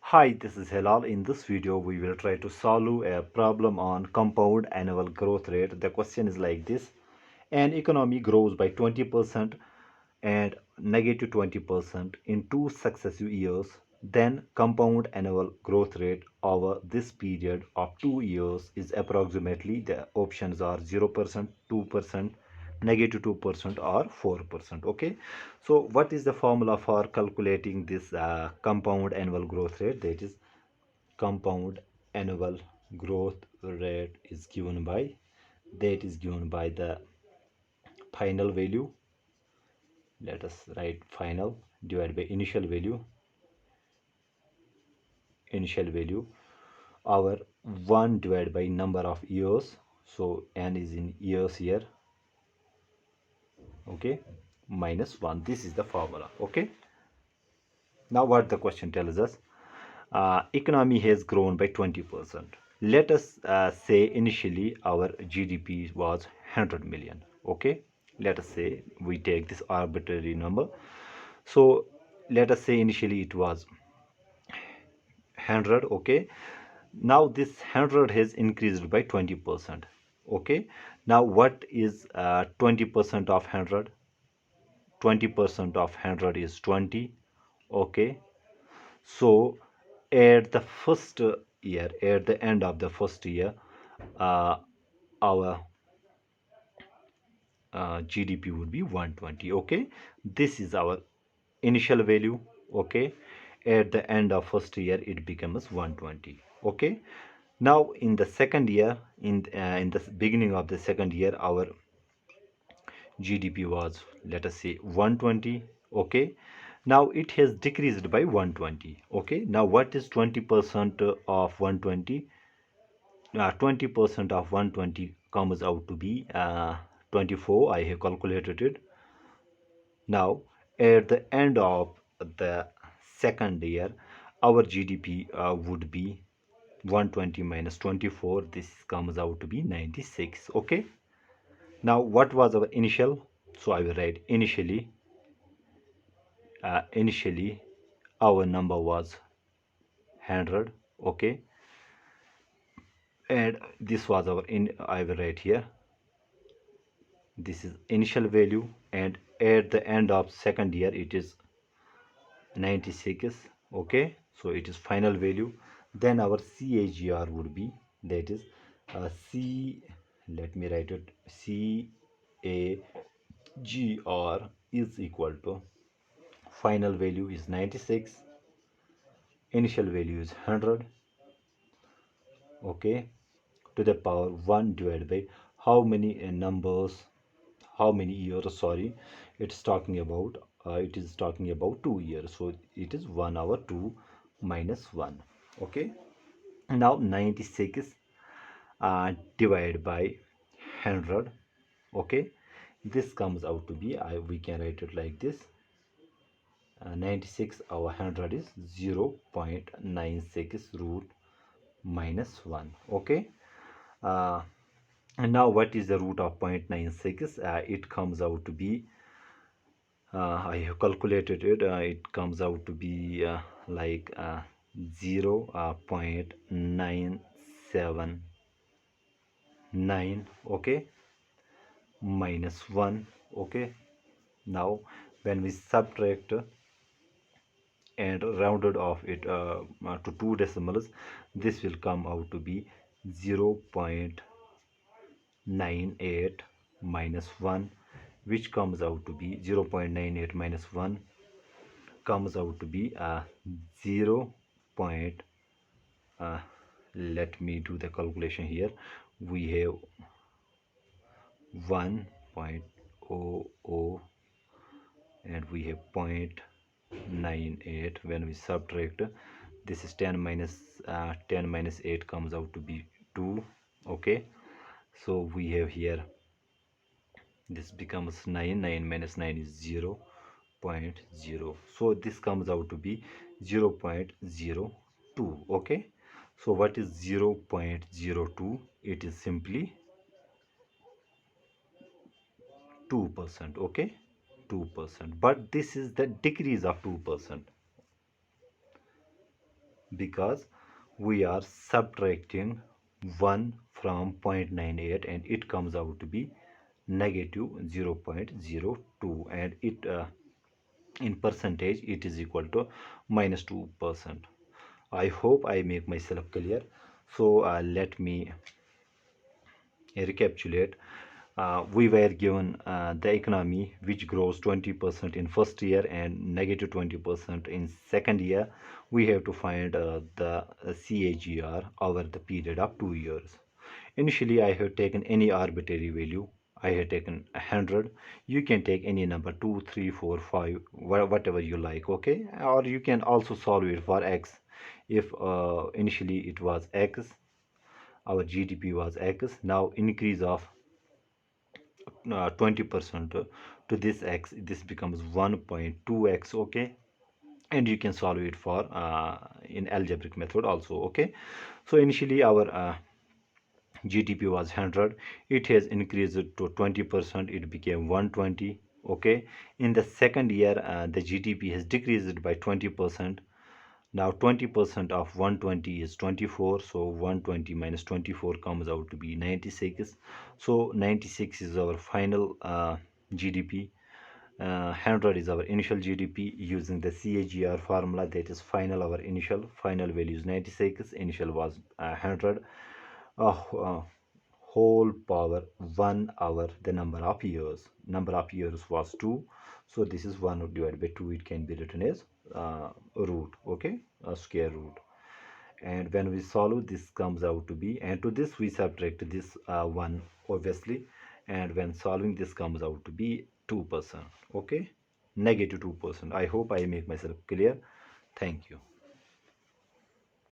Hi, this is Hilal. In this video, we will try to solve a problem on compound annual growth rate. The question is like this. An economy grows by 20% and negative 20% in two successive years. Then compound annual growth rate over this period of 2 years is approximately, the options are 0%, 2%, negative 2% or 4%. Okay, so what is the formula for calculating this compound annual growth rate? That is, compound annual growth rate is given by the final value. Let us write final divided by initial value our 1 divided by number of years, so n is in years here. Okay, minus 1. This is the formula. Okay, now what the question tells us, economy has grown by 20%. Let us say initially our GDP was 100 million. Okay, let us say we take this arbitrary number. So let us say initially it was 100. Okay, now this 100 has increased by 20%. Okay, now what is 20% of 100? 20% of 100 is 20. Okay, so at the first year, at the end of the first year, uh, our GDP would be 120. Okay, this is our initial value. Okay, at the end of first year it becomes 120. Okay, now in the second year, in the beginning of the second year, our GDP was, let us say, 120. Okay, now it has decreased by 120. Okay, now what is 20% of 120? 20% of 120 comes out to be 24. I have calculated it. Now at the end of the second year, our GDP would be 120 minus 24. This comes out to be 96. Okay, now what was our initial? So I will write initially our number was 100. Okay, and this was our I will write here, this is initial value, and at the end of second year it is 96. Okay, so it is final value. Then our CAGR would be, that is, C, let me write it, CAGR is equal to, final value is 96, initial value is 100. Okay, to the power 1 divided by how many numbers, how many years, sorry, it is talking about 2 years, so it is 1 over 2 minus 1. Okay, now 96 divided by 100. Okay, this comes out to be, we can write it like this, 96 over 100 is 0.96 root minus 1. Okay, uh, and now what is the root of 0.96? It comes out to be, I have calculated it, it comes out to be like 0.979. Okay, minus 1. Okay, now when we subtract and rounded off it to two decimals, this will come out to be 0.98 minus 1, which comes out to be 0.98 minus 1 comes out to be 0 point, let me do the calculation here. We have 1.00 and we have 0.98. When we subtract, this is 10 minus 10 minus 8 comes out to be 2. Okay, so we have here, this becomes 9. 9 minus 9 is 0 0.0, so this comes out to be 0.02. Okay, so what is 0.02? It is simply 2%. Okay, 2%, but this is the decrease of 2%. because we are subtracting 1 from 0.98 and it comes out to be negative 0.02, and it in percentage it is equal to minus 2%. I hope I make myself clear. So let me recapitulate. We were given the economy which grows 20% in first year and negative 20% in second year. We have to find the CAGR over the period of 2 years. Initially, I have taken any arbitrary value. I have taken 100. You can take any number, 2, 3, 4, 5, whatever you like, okay? Or you can also solve it for x. If initially it was x, our GDP was x, now increase of 20% to this x, this becomes 1.2x, okay? And you can solve it for in algebraic method also, okay? So initially our GDP was 100, it has increased to 20%, it became 120, okay? In the second year the GDP has decreased by 20%. Now 20% of 120 is 24, so 120 minus 24 comes out to be 96. So 96 is our final GDP. 100 is our initial GDP using the CAGR formula, that is our initial final value is 96, initial was 100, whole power 1 hour, the number of years was 2, so this is 1 divided by 2, it can be written as root, okay, a square root. And when we solve, this comes out to be, and to this we subtract this 1 obviously, and when solving this comes out to be 2%, okay, negative 2%. I hope I make myself clear. Thank you.